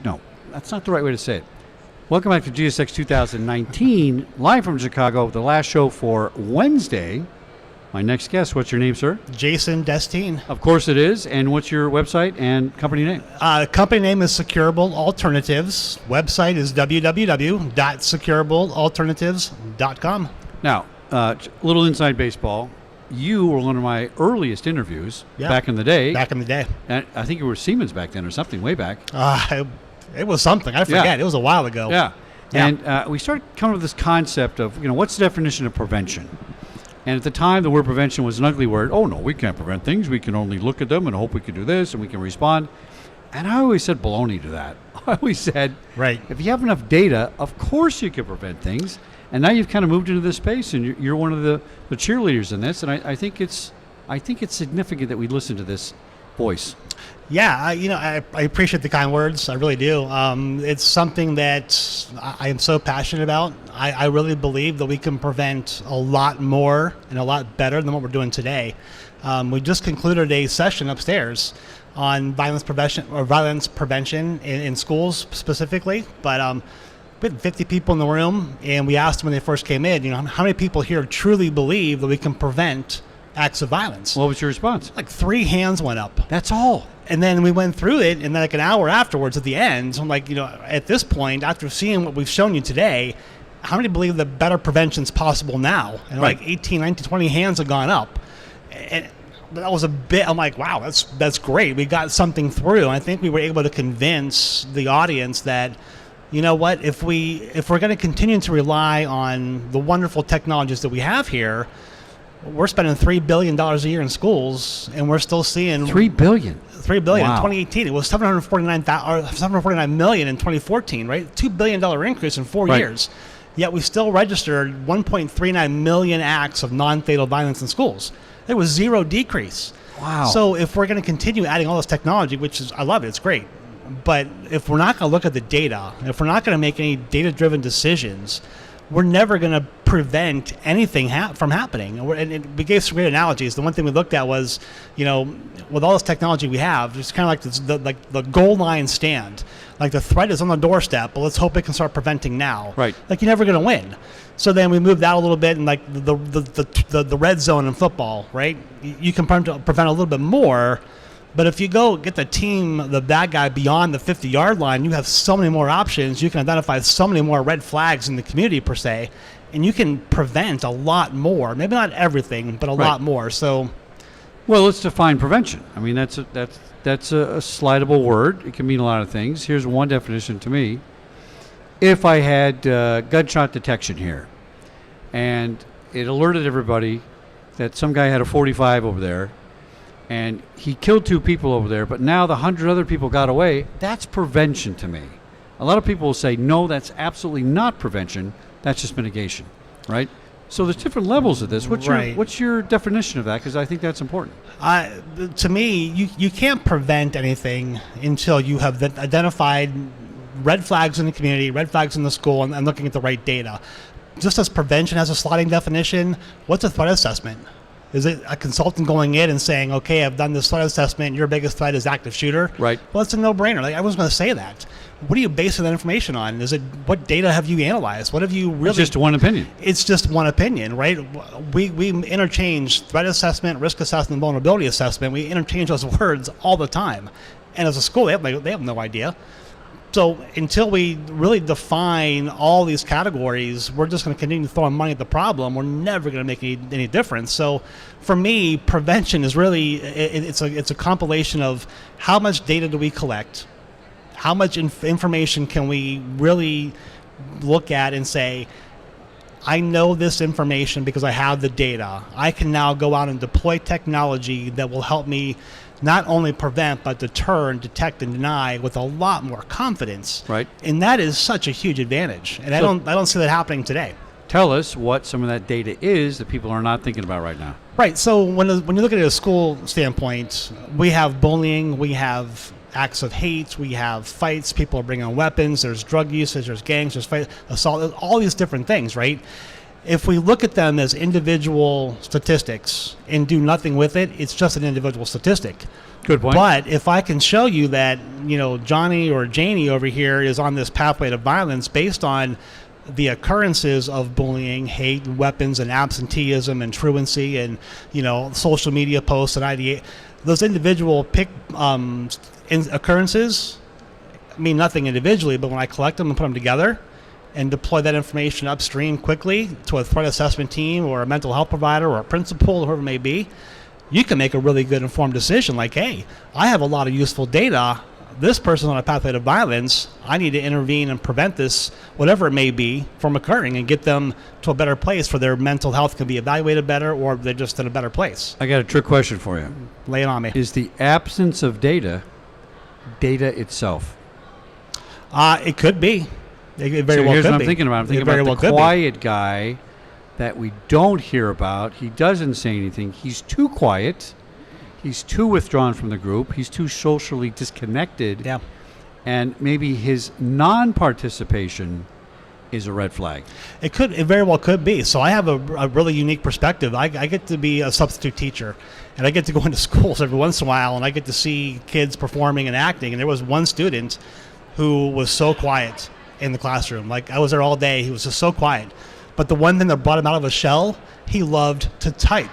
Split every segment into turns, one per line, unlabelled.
No, that's not the right way to say it. Welcome back to GSX 2019, live from Chicago, the last show for Wednesday. My next guest, what's your name, sir?
Jason Destine.
Of course it is. And what's your website and company name?
Company name is Securable Alternatives. Website is www.securablealternatives.com.
Now, a little inside baseball. You were one of my earliest interviews back in the day.
Back in the day.
And I think you were Siemens back then or something way back.
It was something. I forget. It was a while ago.
Yeah. And we started coming up with this concept of, what's the definition of prevention? And at the time, the word prevention was an ugly word. Oh, no, we can't prevent things. We can only look at them and hope we can do this and we can respond. And I always said baloney to that. I always said,
right,
if you have enough data, of course you can prevent things. And now you've kind of moved into this space, and you're one of the cheerleaders in this. And I think it's significant that we listen to this voice.
Yeah, I appreciate the kind words. I really do. It's something that I am so passionate about. I really believe that we can prevent a lot more and a lot better than what we're doing today. We just concluded a session upstairs on violence prevention in schools specifically. But we had 50 people in the room, and we asked them when they first came in, how many people here truly believe that we can prevent acts of violence?
What was your response?
Like 3 hands went up.
That's all.
And then we went through it, and then like an hour afterwards at the end, I'm like, at this point, after seeing what we've shown you today, how many believe that better prevention is possible now? And
right.
Like 18, 19, 20 hands have gone up. And that was a bit, I'm like, wow, that's great. We got something through. And I think we were able to convince the audience that, you know what, if we're going to continue to rely on the wonderful technologies that we have here, we're spending $3 billion a year in schools, and we're still seeing
$3 billion.
$3 billion
Wow.
in 2018. It was $749 million in 2014, right? $2 billion increase in 4 years. Yet we still registered 1.39 million acts of non-fatal violence in schools. There was zero decrease.
Wow.
So if we're going to continue adding all this technology, which is, I love it, it's great. But if we're not going to look at the data, if we're not going to make any data-driven decisions, we're never going to prevent anything from happening. And we gave some great analogies. The one thing we looked at was, with all this technology we have, it's kind of like the goal line stand. Like the threat is on the doorstep, but let's hope it can start preventing now.
Right.
Like you're never going to win. So then we moved out a little bit, and like the red zone in football, right? You can prevent a little bit more. But if you go get the bad guy beyond the 50-yard line, you have so many more options. You can identify so many more red flags in the community, per se, and you can prevent a lot more. Maybe not everything, but a lot more. So,
well, let's define prevention. I mean, that's a slidable word. It can mean a lot of things. Here's one definition to me. If I had gunshot detection here, and it alerted everybody that some guy had a 45 over there, and he killed 2 people over there, but now the 100 other people got away, that's prevention to me. A lot of people will say, no, that's absolutely not prevention. That's just mitigation, right? So there's different levels of this. What's your definition of that? Because I think that's important.
To me, you can't prevent anything until you have identified red flags in the community, red flags in the school, and looking at the right data. Just as prevention has a sliding definition, what's a threat assessment? Is it a consultant going in and saying, okay, I've done this threat assessment, your biggest threat is active shooter?
Right.
Well, it's a no-brainer. Like, everyone's going to say that. What are you basing that information on? What data have you analyzed? What have you really...
It's just one opinion.
It's just one opinion, right? We interchange threat assessment, risk assessment, vulnerability assessment. We interchange those words all the time. And as a school, they have no idea. So until we really define all these categories, we're just going to continue throwing money at the problem. We're never going to make any difference. So for me, prevention is really, it's a compilation of how much data do we collect, how much information can we really look at and say, I know this information because I have the data. I can now go out and deploy technology that will help me not only prevent, but deter and detect and deny with a lot more confidence.
Right.
And that is such a huge advantage. And I don't see that happening today.
Tell us what some of that data is that people are not thinking about right now.
Right. So when you look at it at a school standpoint, we have bullying, we have acts of hate, we have fights, people are bringing weapons, there's drug usage, there's gangs, there's assault, all these different things, right? If we look at them as individual statistics and do nothing with it, it's just an individual statistic.
Good point.
But if I can show you that, Johnny or Janie over here is on this pathway to violence based on the occurrences of bullying, hate, and weapons, and absenteeism, and truancy, and social media posts and ideate, those individual occurrences mean nothing individually, but when I collect them and put them together and deploy that information upstream quickly to a threat assessment team or a mental health provider or a principal or whoever it may be, you can make a really good informed decision like, hey, I have a lot of useful data. This person's on a pathway to violence. I need to intervene and prevent this, whatever it may be, from occurring and get them to a better place where their mental health can be evaluated better or they're just in a better place.
I got a trick question for you.
Lay it on me.
Is the absence of data itself?
It could be. It very well
here's
could
what
be.
I'm thinking about. I'm thinking about the quiet guy that we don't hear about. He doesn't say anything. He's too quiet. He's too withdrawn from the group. He's too socially disconnected.
Yeah.
And maybe his non-participation is a red flag.
It very well could be. So I have a really unique perspective. I get to be a substitute teacher, and I get to go into schools every once in a while, and I get to see kids performing and acting. And there was one student who was so quiet in the classroom. Like, I was there all day. He was just so quiet. But the one thing that brought him out of his shell, he loved to type.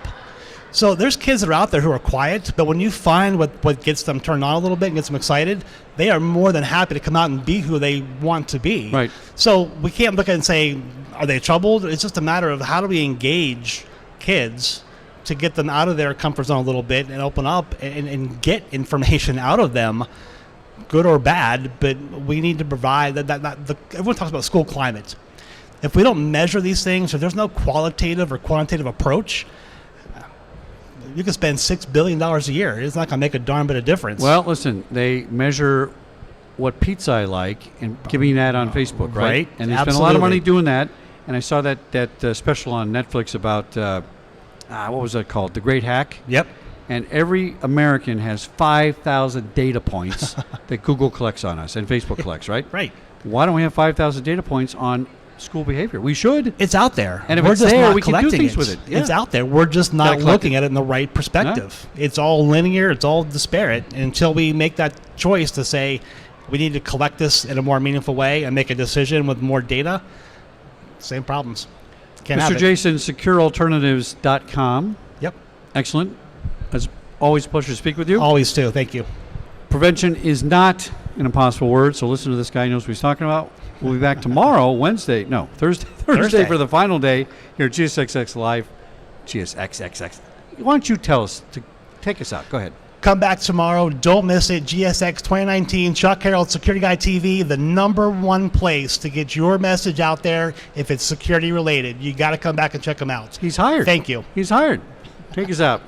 So there's kids that are out there who are quiet, but when you find what gets them turned on a little bit and gets them excited, they are more than happy to come out and be who they want to be.
Right.
So we can't look at it and say, are they troubled? It's just a matter of how do we engage kids to get them out of their comfort zone a little bit and open up and get information out of them, good or bad, but we need to provide everyone talks about school climate. If we don't measure these things, if there's no qualitative or quantitative approach, you can spend $6 billion a year. It's not going to make a darn bit of difference.
Well, listen, they measure what pizza I like and give me that on Facebook, right?
Right.
And they spend a lot of money doing that. And I saw that special on Netflix about, what was that called? The Great Hack?
Yep.
And every American has 5,000 data points that Google collects on us and Facebook collects, right?
Right.
Why don't we have 5,000 data points on school behavior? We should.
It's out there.
And if
we're
it's
just
there,
not
we can do
collecting
things with it. Yeah.
It's out there. We're just not
Gotta collect
looking at it in the right perspective. No. It's all linear. It's all disparate. And until we make that choice to say we need to collect this in a more meaningful way and make a decision with more data, same problems. Can't have
Mr.
it.
Jason, securealternatives.com.
Yep.
Excellent. It's always a pleasure to speak with you.
Always too. Thank you.
Prevention is not an impossible word, so listen to this guy. He knows what he's talking about. We'll be back tomorrow, Thursday for the final day here at GSXX Live. GSXXX. Why don't you tell us to take us out? Go ahead.
Come back tomorrow. Don't miss it. GSX 2019, Chuck Harold, Security Guy TV, the #1 place to get your message out there if it's security related. You got to come back and check him out.
He's hired.
Thank you.
He's hired. Take us out.